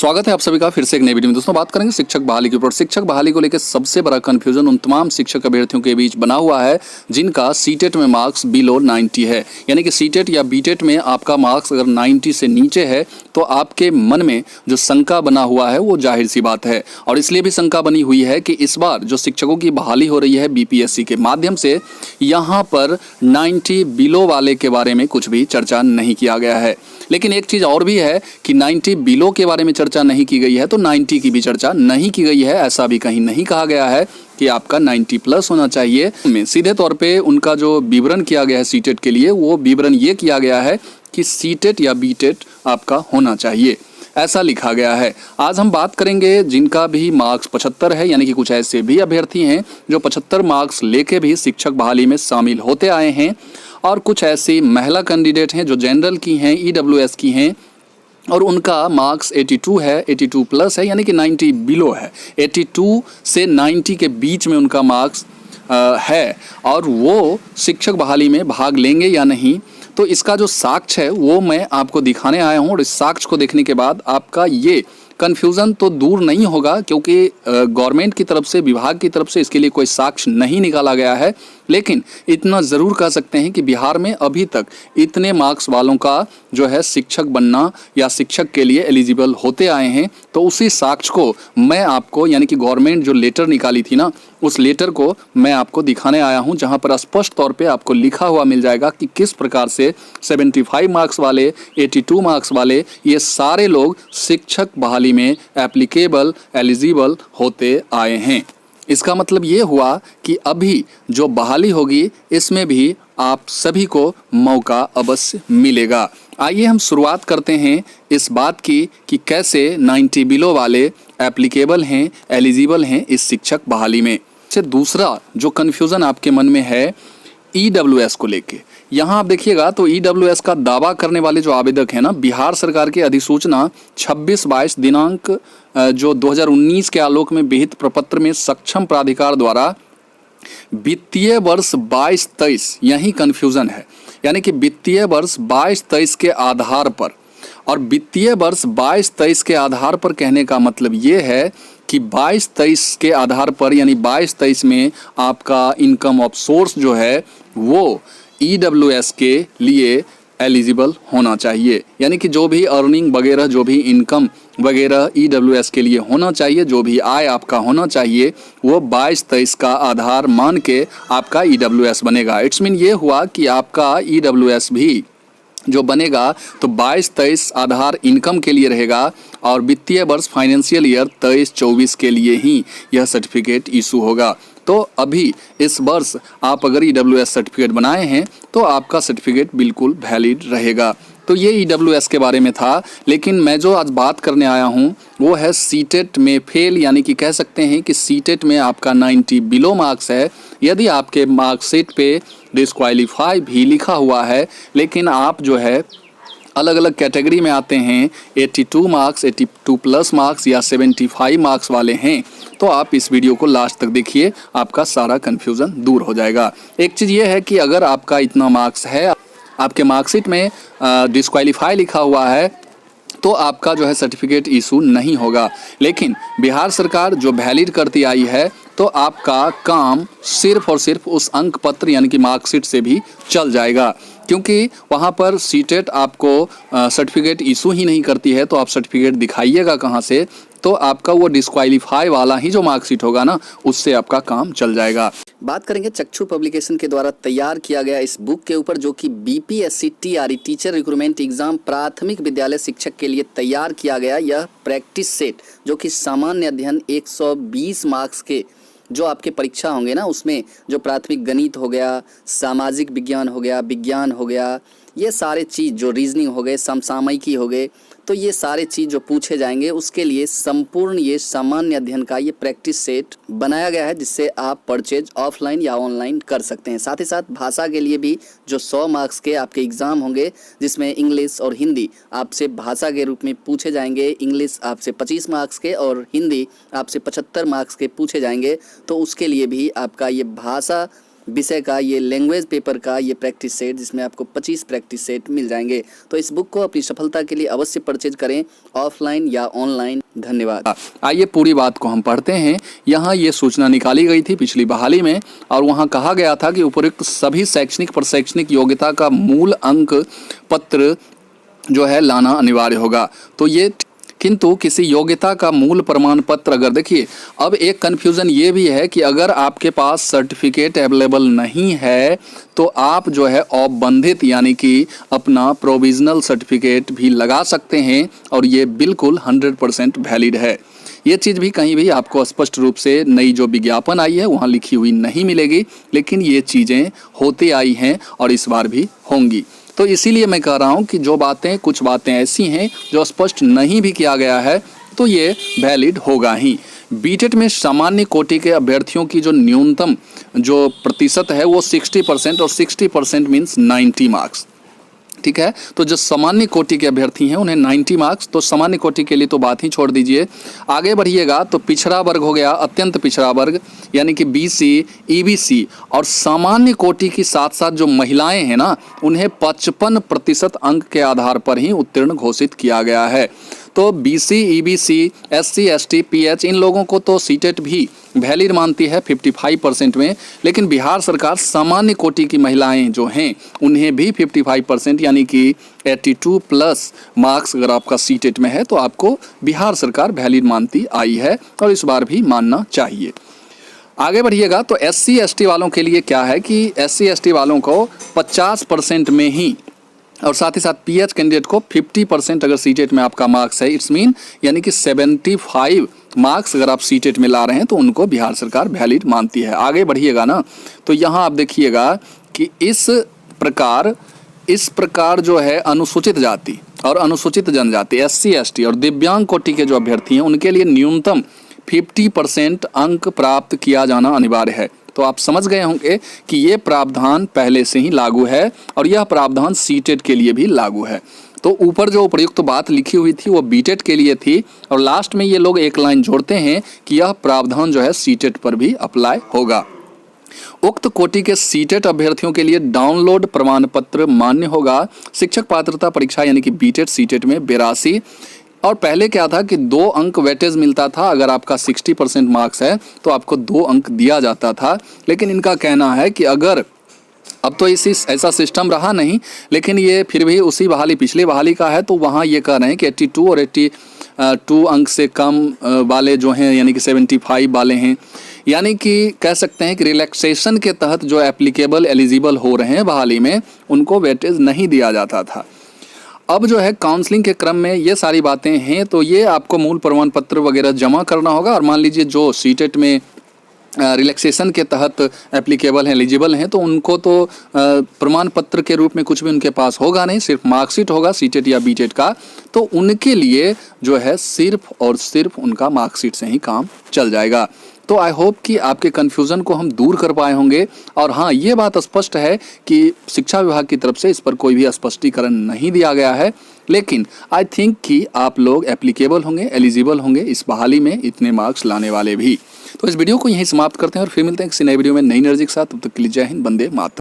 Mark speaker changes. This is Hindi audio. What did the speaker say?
Speaker 1: स्वागत है आप सभी का फिर से एक नई वीडियो में। दोस्तों बात करेंगे शिक्षक बहाली के ऊपर। शिक्षक बहाली को लेकर सबसे बड़ा कंफ्यूजन उन तमाम शिक्षक अभ्यर्थियों के बीच बना हुआ है जिनका सीटेट में मार्क्स बिलो 90 है। यानी कि सीटेट या बीटेट में आपका मार्क्स अगर 90 से नीचे है तो आपके मन में जो शंका बना हुआ है वो जाहिर सी बात है। और इसलिए भी शंका बनी हुई है कि इस बार जो शिक्षकों की बहाली हो रही है बीपीएससी के माध्यम से, यहाँ पर 90 बिलो वाले के बारे में कुछ भी चर्चा नहीं किया गया है। लेकिन एक चीज़ और भी है कि 90 बिलो के बारे में चर्चा नहीं की गई है तो 90 की भी चर्चा नहीं की गई है। ऐसा भी कहीं नहीं कहा गया है कि आपका 90 प्लस होना चाहिए। में सीधे तौर पे उनका जो विवरण किया गया है सीटेट के लिए, वो विवरण ये किया गया है कि सीटेट या बीटेट आपका होना चाहिए, ऐसा लिखा गया है। आज हम बात करेंगे जिनका भी मार्क्स 75 है, यानी कि कुछ ऐसे भी अभ्यर्थी हैं जो 75 मार्क्स लेके भी शिक्षक बहाली में शामिल होते आए हैं, और कुछ ऐसी महिला कैंडिडेट हैं जो जनरल की हैं, ईडब्ल्यूएस की हैं, और उनका मार्क्स 82 है, 82 प्लस है, यानी कि 90 बिलो है। 82 से 90 के बीच में उनका मार्क्स है, और वो शिक्षक बहाली में भाग लेंगे या नहीं, तो इसका जो साक्ष्य है वो मैं आपको दिखाने आया हूँ। और इस साक्ष्य को देखने के बाद आपका ये कन्फ्यूज़न तो दूर नहीं होगा, क्योंकि गवर्नमेंट की तरफ से, विभाग की तरफ से इसके लिए कोई साक्ष्य नहीं निकाला गया है। लेकिन इतना ज़रूर कह सकते हैं कि बिहार में अभी तक इतने मार्क्स वालों का जो है शिक्षक बनना या शिक्षक के लिए एलिजिबल होते आए हैं। तो उसी साक्ष्य को मैं आपको, यानी कि गवर्नमेंट जो लेटर निकाली थी ना, उस लेटर को मैं आपको दिखाने आया हूं, जहां पर स्पष्ट तौर पे आपको लिखा हुआ मिल जाएगा कि किस प्रकार से 75 मार्क्स वाले, 82 मार्क्स वाले, ये सारे लोग शिक्षक बहाली में एप्लीकेबल, एलिजिबल होते आए हैं। इसका मतलब ये हुआ कि अभी जो बहाली होगी इसमें भी आप सभी को मौका अवश्य मिलेगा। आइए हम शुरुआत करते हैं इस बात की कि कैसे 90 बिलो वाले एप्लीकेबल हैं, एलिजिबल हैं इस शिक्षक बहाली में। से दूसरा जो कन्फ्यूज़न आपके मन में है ईडब्ल्यूएस को लेके, यहाँ आप देखिएगा तो ईडब्ल्यूएस का दावा करने वाले जो आवेदक हैं ना, बिहार सरकार की अधिसूचना 26/22 दिनांक जो 2019 के आलोक में विहित प्रपत्र में सक्षम प्राधिकार द्वारा वित्तीय वर्ष 22-23, यही कन्फ्यूज़न है। यानी कि वित्तीय वर्ष 22-23 के आधार पर, और वित्तीय वर्ष 22-23 के आधार पर कहने का मतलब ये है कि 22-23 के आधार पर, यानी 22-23 में आपका इनकम ऑफ सोर्स जो है वो ईडब्ल्यूएस के लिए एलिजिबल होना चाहिए। यानी कि जो भी अर्निंग वगैरह, जो भी इनकम वगैरह ईडब्ल्यूएस के लिए होना चाहिए, जो भी आय आपका होना चाहिए, वो 22-23 का आधार मान के आपका ईडब्ल्यूएस बनेगा। इट्स मीन ये हुआ कि आपका ईडब्ल्यूएस भी जो बनेगा तो 22-23 आधार इनकम के लिए रहेगा, और वित्तीय वर्ष फाइनेंशियल ईयर 23-24 के लिए ही यह सर्टिफिकेट इशू होगा। तो अभी इस वर्ष आप अगर ईडब्ल्यूएस सर्टिफिकेट बनाए हैं तो आपका सर्टिफिकेट बिल्कुल वैलिड रहेगा। तो ये ईडब्ल्यूएस के बारे में था। लेकिन मैं जो आज बात करने आया हूँ वो है सीटेट में फेल, यानी कि कह सकते हैं कि सीटेट में आपका 90 बिलो मार्क्स है। यदि आपके मार्कशीट पे डिस्क्वालीफाई भी लिखा हुआ है, लेकिन आप जो है अलग अलग कैटेगरी में आते हैं, 82 मार्क्स, 82 प्लस मार्क्स या 75 मार्क्स वाले हैं, तो आप इस वीडियो को लास्ट तक देखिए, आपका सारा कन्फ्यूज़न दूर हो जाएगा। एक चीज़ ये है कि अगर आपका इतना मार्क्स है, आपके मार्कशीट में डिस्क्वालीफाई लिखा हुआ है, तो आपका जो है सर्टिफिकेट इशू नहीं होगा। लेकिन बिहार सरकार जो वैलिड करती आई है, तो आपका काम सिर्फ और सिर्फ उस अंक पत्र यानी कि मार्कशीट से भी चल जाएगा, क्योंकि वहाँ पर सीटेट आपको सर्टिफिकेट इशू ही नहीं करती है, तो आप सर्टिफिकेट दिखाइएगा कहाँ से? तो आपका वो डिस्क्वालीफाई वाला ही जो मार्कशीट होगा ना, उससे आपका काम चल जाएगा।
Speaker 2: बात करेंगे चक्षु पब्लिकेशन के द्वारा तैयार किया गया इस बुक के ऊपर, जो कि BPSC TRE teacher recruitment exam प्राथमिक विद्यालय शिक्षक के लिए तैयार किया गया यह प्रैक्टिस सेट, जो कि सामान्य अध्ययन 120 मार्क्स के जो आपके परीक्षा होंगे ना, उसमें जो प्राथमिक गणित हो गया, सामाजिक विज्ञान हो गया, विज्ञान हो गया, ये सारे चीज़ जो रीजनिंग हो गए, समसामयिकी हो गए, तो ये सारे चीज़ जो पूछे जाएंगे उसके लिए संपूर्ण ये सामान्य अध्ययन का ये प्रैक्टिस सेट बनाया गया है, जिससे आप परचेज ऑफलाइन या ऑनलाइन कर सकते हैं। साथ ही साथ भाषा के लिए भी जो 100 मार्क्स के आपके एग्ज़ाम होंगे, जिसमें इंग्लिश और हिंदी आपसे भाषा के रूप में पूछे जाएंगे। इंग्लिश आपसे 25 मार्क्स के और हिंदी आपसे 75 मार्क्स के पूछे जाएंगे। तो उसके लिए भी आपका ये भाषा विषय का, ये लैंग्वेज पेपर का ये प्रैक्टिस सेट, जिसमें आपको 25 प्रैक्टिस सेट मिल जाएंगे। तो इस बुक को अपनी सफलता के लिए अवश्य परचेज करें, ऑफलाइन या ऑनलाइन। धन्यवाद।
Speaker 1: आइए पूरी बात को हम पढ़ते हैं। यहाँ ये सूचना निकाली गई थी पिछली बहाली में, और वहाँ कहा गया था कि उपयुक्त सभी शैक्षणिक प्रशैक्षणिक योग्यता का मूल अंक पत्र जो है लाना अनिवार्य होगा। तो ये किंतु किसी योग्यता का मूल प्रमाण पत्र, अगर देखिए अब एक कन्फ्यूज़न ये भी है कि अगर आपके पास सर्टिफिकेट अवेलेबल नहीं है तो आप जो है औपबंधित यानी कि अपना प्रोविजनल सर्टिफिकेट भी लगा सकते हैं, और ये बिल्कुल 100% वैलिड है। ये चीज़ भी कहीं भी आपको स्पष्ट रूप से नई जो विज्ञापन आई है वहाँ लिखी हुई नहीं मिलेगी, लेकिन ये चीज़ें होते आई हैं और इस बार भी होंगी। तो इसीलिए मैं कह रहा हूँ कि जो बातें, कुछ बातें ऐसी हैं जो स्पष्ट नहीं भी किया गया है तो ये वैलिड होगा ही। बीटेट में सामान्य कोटि के अभ्यर्थियों की जो न्यूनतम जो प्रतिशत है वो 60%, और 60% मीन्स 90 मार्क्स। ठीक है, तो जो सामान्य कोटि के अभ्यर्थी हैं उन्हें 90 मार्क्स। तो सामान्य कोटि के लिए तो बात ही छोड़ दीजिए। आगे बढ़िएगा तो पिछड़ा वर्ग हो गया, अत्यंत पिछड़ा वर्ग यानी कि बीसी, ईबीसी, और सामान्य कोटि की साथ साथ जो महिलाएं हैं ना, उन्हें 55% अंक के आधार पर ही उत्तीर्ण घोषित किया गया है। तो BC, EBC, SC, ST, PH, इन लोगों को तो सीटेट भी वैलिड मानती है 55% में, लेकिन बिहार सरकार सामान्य कोटि की महिलाएं जो हैं उन्हें भी 55% यानी कि 82 प्लस मार्क्स अगर आपका सीटेट में है तो आपको बिहार सरकार वैलिड मानती आई है, और इस बार भी मानना चाहिए। आगे बढ़िएगा तो एससी, एसटी वालों के लिए क्या है कि एससी, एसटी वालों को 50% में ही, और साथ ही साथ पीएच कैंडिडेट को 50% अगर सीटेट में आपका मार्क्स है, इट्स मीन यानी कि 75 मार्क्स अगर आप सीटेट में ला रहे हैं तो उनको बिहार सरकार वैलिड मानती है। आगे बढ़िएगा ना तो यहाँ आप देखिएगा कि इस प्रकार जो है अनुसूचित जाति और अनुसूचित जनजाति, एससी, एसटी और दिव्यांग कोटि के जो अभ्यर्थी हैं उनके लिए न्यूनतम 50% अंक प्राप्त किया जाना अनिवार्य है। तो आप समझ गए होंगे कि ये प्रावधान पहले से ही लागू है, और यह प्रावधान सीटेट के लिए भी लागू है। तो ऊपर जो उपयुक्त बात लिखी हुई थी वो बीटेट के लिए थी, और लास्ट में ये लोग एक लाइन जोड़ते हैं कि यह प्रावधान जो है सीटेट पर भी अप्लाई होगा। उक्त कोटि के सीटेट अभ्यर्थियों के लिए डाउनलोड प्रमाण पत्र मान्य होगा। शिक्षक पात्रता परीक्षा यानी कि बीटेट सीटेट में 82, और पहले क्या था कि 2 अंक वेटेज मिलता था। अगर आपका 60% मार्क्स है तो आपको 2 अंक दिया जाता था, लेकिन इनका कहना है कि अगर अब तो ऐसा सिस्टम रहा नहीं, लेकिन ये फिर भी उसी बहाली, पिछली बहाली का है, तो वहाँ ये कह रहे हैं कि 82 और 82 अंक से कम वाले जो हैं यानी कि 75 वाले हैं, यानी कि कह सकते हैं कि रिलैक्सेशन के तहत जो एप्लीकेबल एलिजिबल हो रहे हैं बहाली में, उनको वेटेज नहीं दिया जाता था। अब जो है काउंसलिंग के क्रम में ये सारी बातें हैं, तो ये आपको मूल प्रमाण पत्र वगैरह जमा करना होगा। और मान लीजिए जो सीटेट में रिलैक्सेशन के तहत एप्लीकेबल हैं, एलिजिबल हैं, तो उनको तो प्रमाण पत्र के रूप में कुछ भी उनके पास होगा नहीं, सिर्फ मार्कशीट होगा सीटेट या बीटेट का। तो उनके लिए जो है सिर्फ और सिर्फ उनका मार्कशीट से ही काम चल जाएगा। तो आई होप कि आपके कन्फ्यूज़न को हम दूर कर पाए होंगे। और हाँ, ये बात स्पष्ट है कि शिक्षा विभाग की तरफ से इस पर कोई भी स्पष्टीकरण नहीं दिया गया है, लेकिन आई थिंक कि आप लोग एप्लीकेबल होंगे, एलिजिबल होंगे इस बहाली में, इतने मार्क्स लाने वाले भी। तो इस वीडियो को यहीं समाप्त करते हैं और फिर मिलते हैं किसी नए वीडियो में नई एनर्जी के साथ। तब तक के लिए जय हिंद, वंदे मातरम।